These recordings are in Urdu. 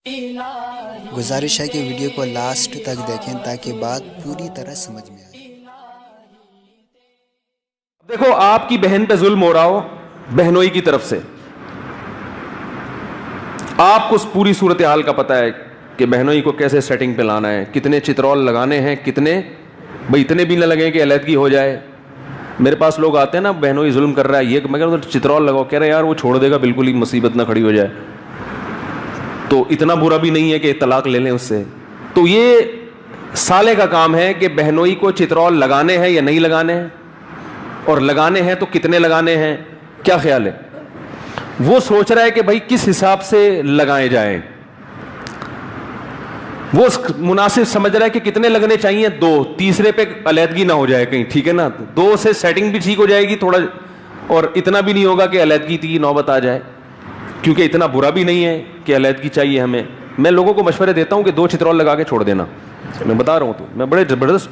گزارش ہے کہ ویڈیو کو لاسٹ تک دیکھیں تاکہ بات پوری طرح سمجھ میں آئے۔ دیکھو، آپ کی بہن پہ ظلم ہو رہا ہو بہنوئی کی طرف سے، آپ کو پوری صورتحال کا پتہ ہے کہ بہنوئی کو کیسے سیٹنگ پہ لانا ہے، کتنے چترول لگانے ہیں، کتنے بھائی اتنے بھی نہ لگیں کہ علیحدگی ہو جائے۔ میرے پاس لوگ آتے ہیں نا، بہنوئی ظلم کر رہا ہے یہ، میں کہہ رہا ہوں چترول لگاؤ، کہہ رہے ہیں یار وہ چھوڑ دے گا بالکل ہی مصیبت نہ کھڑی ہو جائے، تو اتنا برا بھی نہیں ہے کہ طلاق لے لیں اس سے۔ تو یہ سالے کا کام ہے کہ بہنوئی کو چترول لگانے ہیں یا نہیں لگانے ہیں، اور لگانے ہیں تو کتنے لگانے ہیں، کیا خیال ہے؟ وہ سوچ رہا ہے کہ بھائی کس حساب سے لگائے جائیں، وہ مناسب سمجھ رہا ہے کہ کتنے لگنے چاہیے، 2، تیسرے پہ علیحدگی نہ ہو جائے کہیں، ٹھیک ہے نا، 2 سے سیٹنگ بھی ٹھیک ہو جائے گی تھوڑا، اور اتنا بھی نہیں ہوگا کہ علیحدگی کی نوبت آ جائے، کیونکہ اتنا برا بھی نہیں ہے کہ علیحدگی چاہیے ہمیں۔ میں لوگوں کو مشورے دیتا ہوں کہ 2 چترول لگا کے چھوڑ دینا، میں بتا رہا ہوں، تو میں بڑے زبردست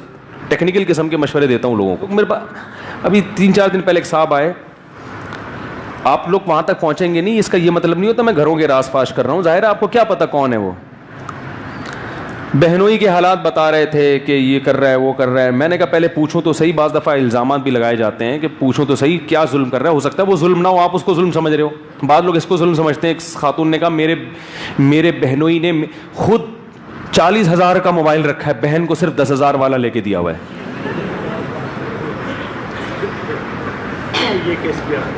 ٹیکنیکل قسم کے مشورے دیتا ہوں لوگوں کو۔ میرے پاس ابھی 3-4 دن پہلے ایک صاحب آئے، آپ لوگ وہاں تک پہنچیں گے نہیں، اس کا یہ مطلب نہیں ہوتا میں گھروں کے راز فاش کر رہا ہوں، ظاہر ہے آپ کو کیا پتا کون ہے وہ۔ بہنوئی کے حالات بتا رہے تھے کہ یہ کر رہا ہے وہ کر رہا ہے، میں نے کہا پہلے پوچھوں تو صحیح، بعض دفعہ الزامات بھی لگائے جاتے ہیں کہ پوچھوں تو صحیح کیا ظلم کر رہا ہے، ہو سکتا ہے وہ ظلم نہ ہو، آپ اس کو ظلم سمجھ رہے ہو، بعض لوگ اس کو ظلم سمجھتے ہیں۔ ایک خاتون نے کہا میرے بہنوئی نے خود 40,000 کا موبائل رکھا ہے، بہن کو صرف 10,000 والا لے کے دیا ہوا ہے،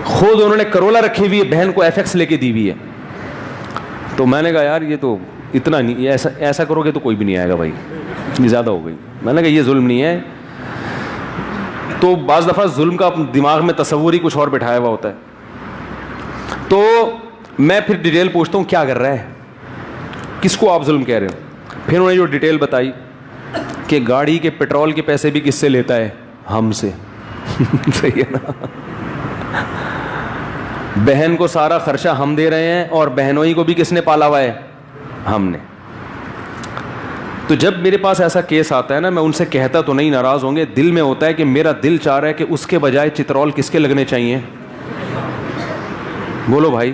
خود انہوں نے کرولا رکھی ہوئی ہے، بہن کو FX لے کے دی ہوئی ہے۔ تو میں نے کہا یار یہ تو اتنا نہیں، ایسا کرو گے تو کوئی بھی نہیں آئے گا بھائی، اتنی زیادہ ہو گئی۔ میں نے کہا یہ ظلم نہیں ہے۔ تو بعض دفعہ ظلم کا دماغ میں تصور ہی کچھ اور بٹھایا ہوا ہوتا ہے، تو میں پھر ڈیٹیل پوچھتا ہوں کیا کر رہا ہے، کس کو آپ ظلم کہہ رہے ہو۔ پھر انہوں نے جو ڈیٹیل بتائی کہ گاڑی کے پیٹرول کے پیسے بھی کس سے لیتا ہے، ہم سے۔ صحیح ہے نا، بہن کو سارا خرچہ ہم دے رہے ہیں، اور بہنوئی کو بھی کس نے پالا ہوا ہے، ہم نے۔ تو جب میرے پاس ایسا کیس آتا ہے نا، میں ان سے کہتا تو نہیں، ناراض ہوں گے، دل میں ہوتا ہے کہ میرا دل چاہ رہا ہے کہ اس کے بجائے چترول کس کے لگنے چاہیے، بولو بھائی،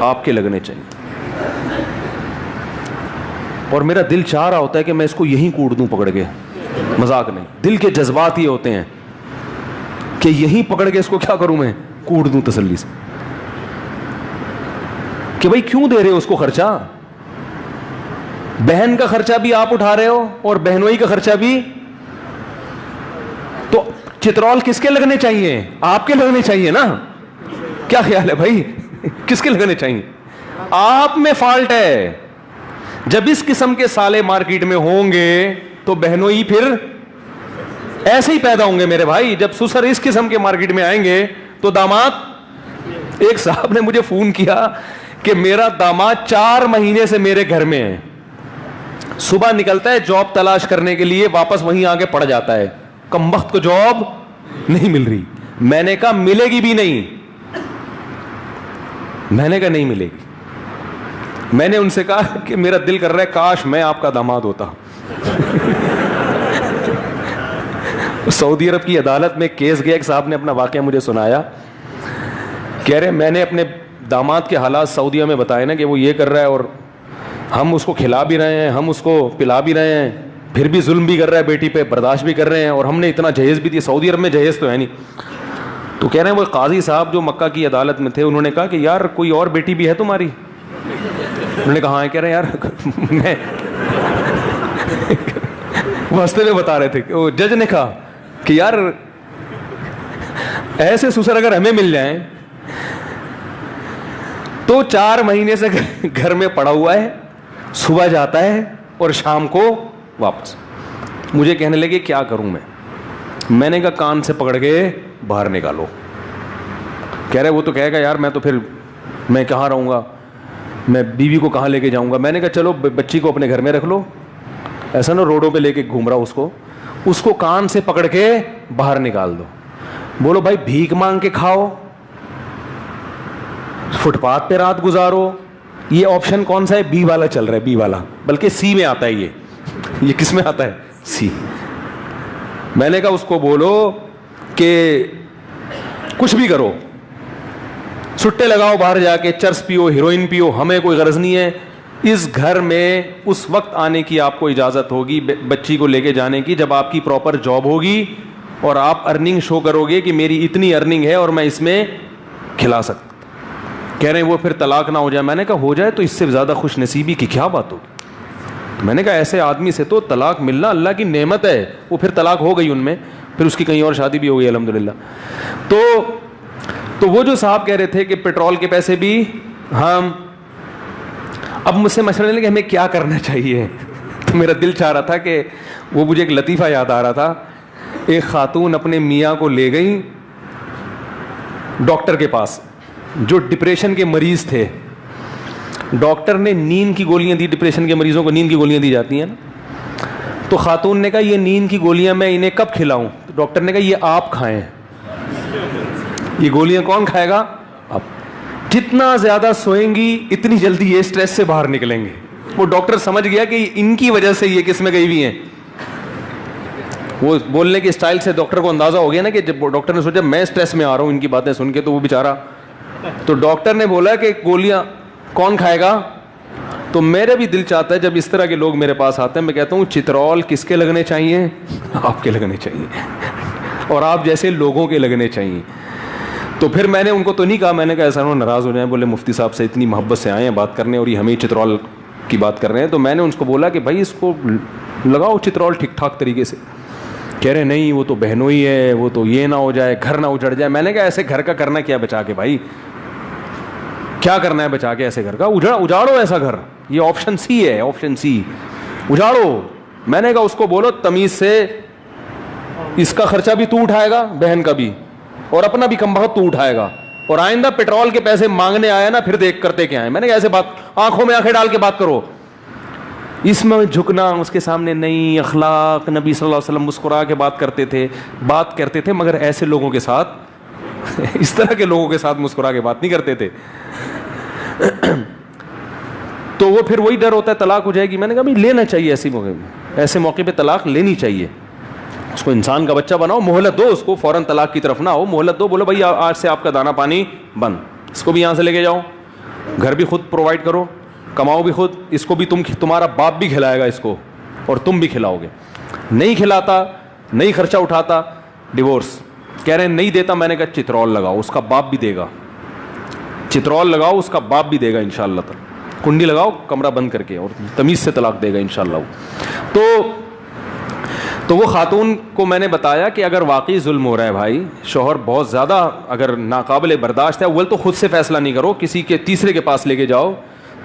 آپ کے لگنے چاہیے، اور میرا دل چاہ رہا ہوتا ہے کہ میں اس کو یہیں کوڑ دوں پکڑ کے، مذاق نہیں، دل کے جذبات یہ ہوتے ہیں کہ یہیں پکڑ کے اس کو کیا کروں، میں کوڑ دوں تسلی سے، کہ بھائی کیوں دے رہے ہو اس کو خرچہ، بہن کا خرچہ بھی آپ اٹھا رہے ہو اور بہنوئی کا خرچہ بھی، تو چترول کس کے لگنے چاہیے، آپ کے لگنے چاہیے نا، کیا خیال ہے بھائی، کس کے لگنے چاہیے، آپ میں فالٹ ہے۔ جب اس قسم کے سالے مارکیٹ میں ہوں گے تو بہنوئی پھر ایسے ہی پیدا ہوں گے میرے بھائی، جب سسر اس قسم کے مارکیٹ میں آئیں گے تو داماد، ایک صاحب نے مجھے فون کیا کہ میرا داماد 4 مہینے سے میرے گھر میں ہے، صبح نکلتا ہے جاب تلاش کرنے کے لیے، واپس وہیں آگے پڑ جاتا ہے، کمبخت کو جاب نہیں مل رہی۔ میں نے کہا ملے گی بھی نہیں، میں نے کہا نہیں ملے گی۔ میں نے ان سے کہا کہ میرا دل کر رہا ہے کاش میں آپ کا داماد ہوتا۔ سعودی عرب کی عدالت میں کیس گیا، ایک صاحب نے اپنا واقعہ مجھے سنایا، کہہ رہے میں نے اپنے داماد کے حالات سعودیہ میں بتائے نا کہ وہ یہ کر رہا ہے، اور ہم اس کو کھلا بھی رہے ہیں، ہم اس کو پلا بھی رہے ہیں، پھر بھی ظلم بھی کر رہا ہے بیٹی پہ، برداشت بھی کر رہے ہیں، اور ہم نے اتنا جہیز بھی دیا، سعودی عرب میں جہیز تو ہے نہیں۔ تو کہہ رہے ہیں وہ قاضی صاحب جو مکہ کی عدالت میں تھے، انہوں نے کہا کہ یار کوئی اور بیٹی بھی ہے تمہاری، انہوں نے کہا ہاں، کہہ رہے ہیں یار میں وہ ہنستے ہوئے بتا رہے تھے کہ وہ جج نے کہا کہ یار ایسے سسر اگر ہمیں مل جائیں تو 4 مہینے سے گھر میں پڑا ہوا ہے، صبح جاتا ہے اور شام کو واپس۔ مجھے کہنے لگے کیا کروں میں نے کہا کان سے پکڑ کے باہر نکالو۔ کہہ رہے وہ تو کہے گا یار میں تو پھر میں کہاں رہوں گا، میں بیوی کو کہاں لے کے جاؤں گا۔ میں نے کہا چلو بچی کو اپنے گھر میں رکھ لو، ایسا نا روڈوں پہ لے کے گھوم رہا اس کو کان سے پکڑ کے باہر نکال دو۔ بولو بھائی بھیک مانگ کے کھاؤ، فٹ پاتھ پہ رات گزارو، یہ آپشن کون سا ہے، بی والا چل رہا ہے، بی والا، بلکہ سی میں آتا ہے، یہ کس میں آتا ہے، سی۔ میں نے کہا اس کو بولو کہ کچھ بھی کرو، سٹے لگاؤ باہر جا کے، چرس پیو، ہیروئن پیو، ہمیں کوئی غرض نہیں ہے، اس گھر میں اس وقت آنے کی آپ کو اجازت ہوگی بچی کو لے کے جانے کی جب آپ کی پراپر جاب ہوگی اور آپ ارننگ شو کرو گے کہ میری اتنی ارننگ ہے اور میں اس میں کھلا سکتا. کہہ رہے ہیں وہ پھر طلاق نہ ہو جائے. میں نے کہا ہو جائے تو اس سے زیادہ خوش نصیبی کی کیا بات ہوگی. میں نے کہا ایسے آدمی سے تو طلاق ملنا اللہ کی نعمت ہے. وہ پھر طلاق ہو گئی ان میں, پھر اس کی کہیں اور شادی بھی ہو گئی الحمدللہ. تو وہ جو صاحب کہہ رہے تھے کہ پیٹرول کے پیسے بھی ہم, اب مجھ سے مشورہ لیں کہ ہمیں کیا کرنا چاہیے. تو میرا دل چاہ رہا تھا کہ وہ مجھے ایک لطیفہ یاد آ رہا تھا. ایک خاتون اپنے میاں کو لے گئی ڈاکٹر کے پاس جو ڈپریشن کے مریض تھے. ڈاکٹر نے نیند کی گولیاں دی, ڈپریشن کے مریضوں کو نیند کی گولیاں دی جاتی ہیں نا. تو خاتون نے کہا یہ نیند کی گولیاں میں انہیں کب کھلاؤں. تو ڈاکٹر نے کہا یہ آپ کھائیں. یہ گولیاں کون کھائے گا؟ آپ. جتنا زیادہ سوئیں گی اتنی جلدی یہ اسٹریس سے باہر نکلیں گے. وہ ڈاکٹر سمجھ گیا کہ ان کی وجہ سے یہ کس میں گئی ہوئی ہیں. وہ بولنے کے اسٹائل سے ڈاکٹر کو اندازہ ہو گیا نا کہ جب ڈاکٹر نے سوچا میں اسٹریس میں آ رہا ہوں ان کی باتیں سن کے, تو وہ بیچارہ, تو ڈاکٹر نے بولا کہ گولیاں کون کھائے گا. تو میرا بھی دل چاہتا ہے جب اس طرح کے لوگ میرے پاس آتے ہیں میں کہتا ہوں چترول کس کے لگنے چاہیے؟ آپ کے لگنے چاہیے اور آپ جیسے لوگوں کے لگنے چاہیے. تو پھر میں نے ان کو تو نہیں کہا, میں نے کہا ایسا نہ ناراض ہو جائیں, بولے مفتی صاحب سے اتنی محبت سے آئے ہیں بات کرنے اور یہ ہمیں چترول کی بات کر رہے ہیں. تو میں نے ان کو بولا کہ بھائی اس کو لگاؤ چترول ٹھیک ٹھاک طریقے سے. کہہ رہے نہیں وہ تو بہنوئی ہے, وہ تو یہ نہ ہو جائے, گھر نہ اجڑ جائے. میں نے کہا ایسے گھر کا کرنا کیا بچا کے, بھائی کیا کرنا ہے بچا کے ایسے گھر کا؟ اجاڑو ایسا گھر. یہ آپشن سی ہے, آپشن سی, اجاڑو. میں نے کہا اس کو بولو تمیز سے, اس کا خرچہ بھی تو اٹھائے گا, بہن کا بھی, اور اپنا بھی کم بہت تو اٹھائے گا, اور آئندہ پیٹرول کے پیسے مانگنے آیا نا پھر دیکھ کرتے کیا ہیں. میں نے کہا ایسے بات آنکھوں میں آنکھیں ڈال کے بات کرو. اس میں جھکنا اس کے سامنے نہیں. اخلاق نبی صلی اللہ علیہ وسلم مسکرا کے بات کرتے تھے مگر ایسے لوگوں کے ساتھ اس طرح کے لوگوں کے ساتھ مسکرا کے بات نہیں کرتے تھے. تو وہ پھر وہی ڈر ہوتا ہے طلاق ہو جائے گی. میں نے کہا بھائی لینا چاہیے ایسے موقع پہ طلاق لینی چاہیے. اس کو انسان کا بچہ بناؤ, مہلت دو اس کو, فوراً طلاق کی طرف نہ ہو, مہلت دو. بولو بھائی آج سے آپ کا دانا پانی بند, اس کو بھی یہاں سے لے کے جاؤ, گھر بھی خود پرووائڈ کرو, کماؤ بھی خود, اس کو بھی تمہارا باپ بھی کھلائے گا اس کو اور تم بھی کھلاؤ گے. نہیں کھلاتا, نہیں خرچہ اٹھاتا, ڈیورس. کہہ رہے ہیں نہیں دیتا. میں نے کہا چترول لگاؤ, اس کا باپ بھی دے گا. چترول لگاؤ, اس کا باپ بھی دے گا انشاءاللہ تعالی. کنڈی لگاؤ کمرہ بند کر کے اور تمیز سے طلاق دے گا انشاءاللہ. تو وہ خاتون کو میں نے بتایا کہ اگر واقعی ظلم ہو رہا ہے بھائی, شوہر بہت زیادہ اگر ناقابل برداشت ہے, اول تو خود سے فیصلہ نہیں کرو, کسی کے تیسرے کے پاس لے کے جاؤ.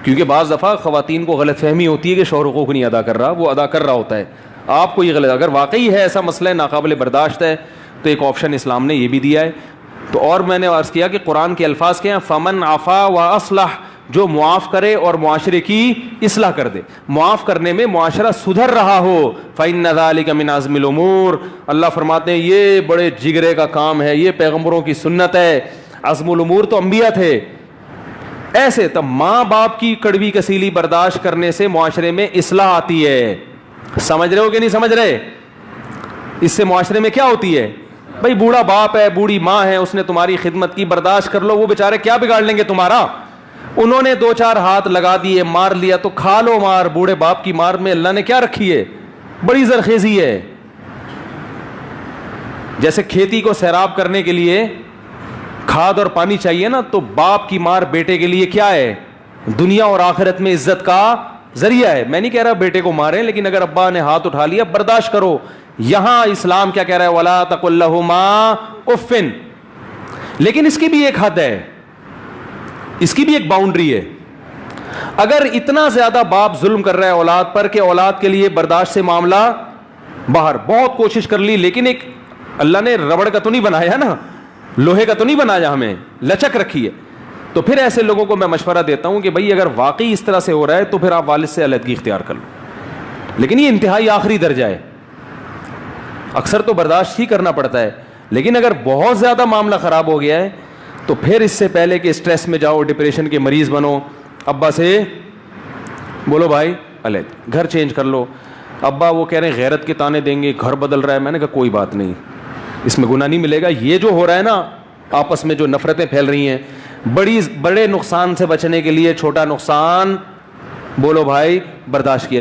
کیونکہ بعض دفعہ خواتین کو غلط فہمی ہوتی ہے کہ شوہر حقوق نہیں ادا کر رہا, وہ ادا کر رہا ہوتا ہے. آپ کو یہ غلط, اگر واقعی ہے ایسا مسئلہ ہے ناقابل برداشت ہے تو ایک آپشن اسلام نے یہ بھی دیا ہے. تو اور میں نے عرض کیا کہ قرآن کے الفاظ کیا ہیں, فمن عفا و اصلح, جو معاف کرے اور معاشرے کی اصلاح کر دے. معاف کرنے میں معاشرہ سدھر رہا ہو, فإن ذلک من عزم الامور. اللہ فرماتے ہیں یہ بڑے جگرے کا کام ہے, یہ پیغمبروں کی سنت ہے. عزم الامور تو انبیاء تھے. ایسے تب ماں باپ کی کڑوی کسیلی برداشت کرنے سے معاشرے میں اصلاح آتی ہے. سمجھ رہے ہو کہ نہیں سمجھ رہے؟ اس سے معاشرے میں کیا ہوتی ہے؟ بھائی بوڑھا باپ ہے, بوڑھی ماں ہے, اس نے تمہاری خدمت کی, برداشت کر لو. وہ بیچارے کیا بگاڑ لیں گے تمہارا؟ انہوں نے 2-4 ہاتھ لگا دیے, مار لیا, تو کھا لو مار. بوڑھے باپ کی مار میں اللہ نے کیا رکھی ہے؟ بڑی زرخیزی ہے. جیسے کھیتی کو سیراب کرنے کے لیے کھاد اور پانی چاہیے نا, تو باپ کی مار بیٹے کے لیے کیا ہے؟ دنیا اور آخرت میں عزت کا ذریعہ ہے. میں نہیں کہہ رہا بیٹے کو ماریں, لیکن اگر ابا نے ہاتھ اٹھا لیا برداشت کرو. یہاں اسلام کیا کہہ رہا ہے؟ وَلَا تَقُلْ لَهُمَا أُفٍّ. لیکن اس کی بھی ایک حد ہے, اس کی بھی ایک باؤنڈری ہے. اگر اتنا زیادہ باپ ظلم کر رہا ہے اولاد پر کہ اولاد کے لیے برداشت سے معاملہ باہر, بہت کوشش کر لی, لیکن ایک اللہ نے ربڑ کا تو نہیں بنایا نا, لوہے کا تو نہیں بنایا, ہمیں لچک رکھی ہے. تو پھر ایسے لوگوں کو میں مشورہ دیتا ہوں کہ بھائی اگر واقعی اس طرح سے ہو رہا ہے تو پھر آپ والد سے علیحدگی اختیار کر لو, لیکن یہ انتہائی آخری درجہ ہے. اکثر تو برداشت ہی کرنا پڑتا ہے, لیکن اگر بہت زیادہ معاملہ خراب ہو گیا ہے تو پھر اس سے پہلے کہ اسٹریس میں جاؤ, ڈپریشن کے مریض بنو, ابا سے بولو بھائی علیحدہ, گھر چینج کر لو. ابا وہ کہہ رہے ہیں غیرت کے تانے دیں گے, گھر بدل رہا ہے. میں نے کہا کوئی بات نہیں, اس میں گناہ نہیں ملے گا. یہ جو ہو رہا ہے نا آپس میں جو نفرتیں پھیل رہی ہیں, بڑے نقصان سے بچنے کے لیے چھوٹا نقصان بولو بھائی برداشت کیا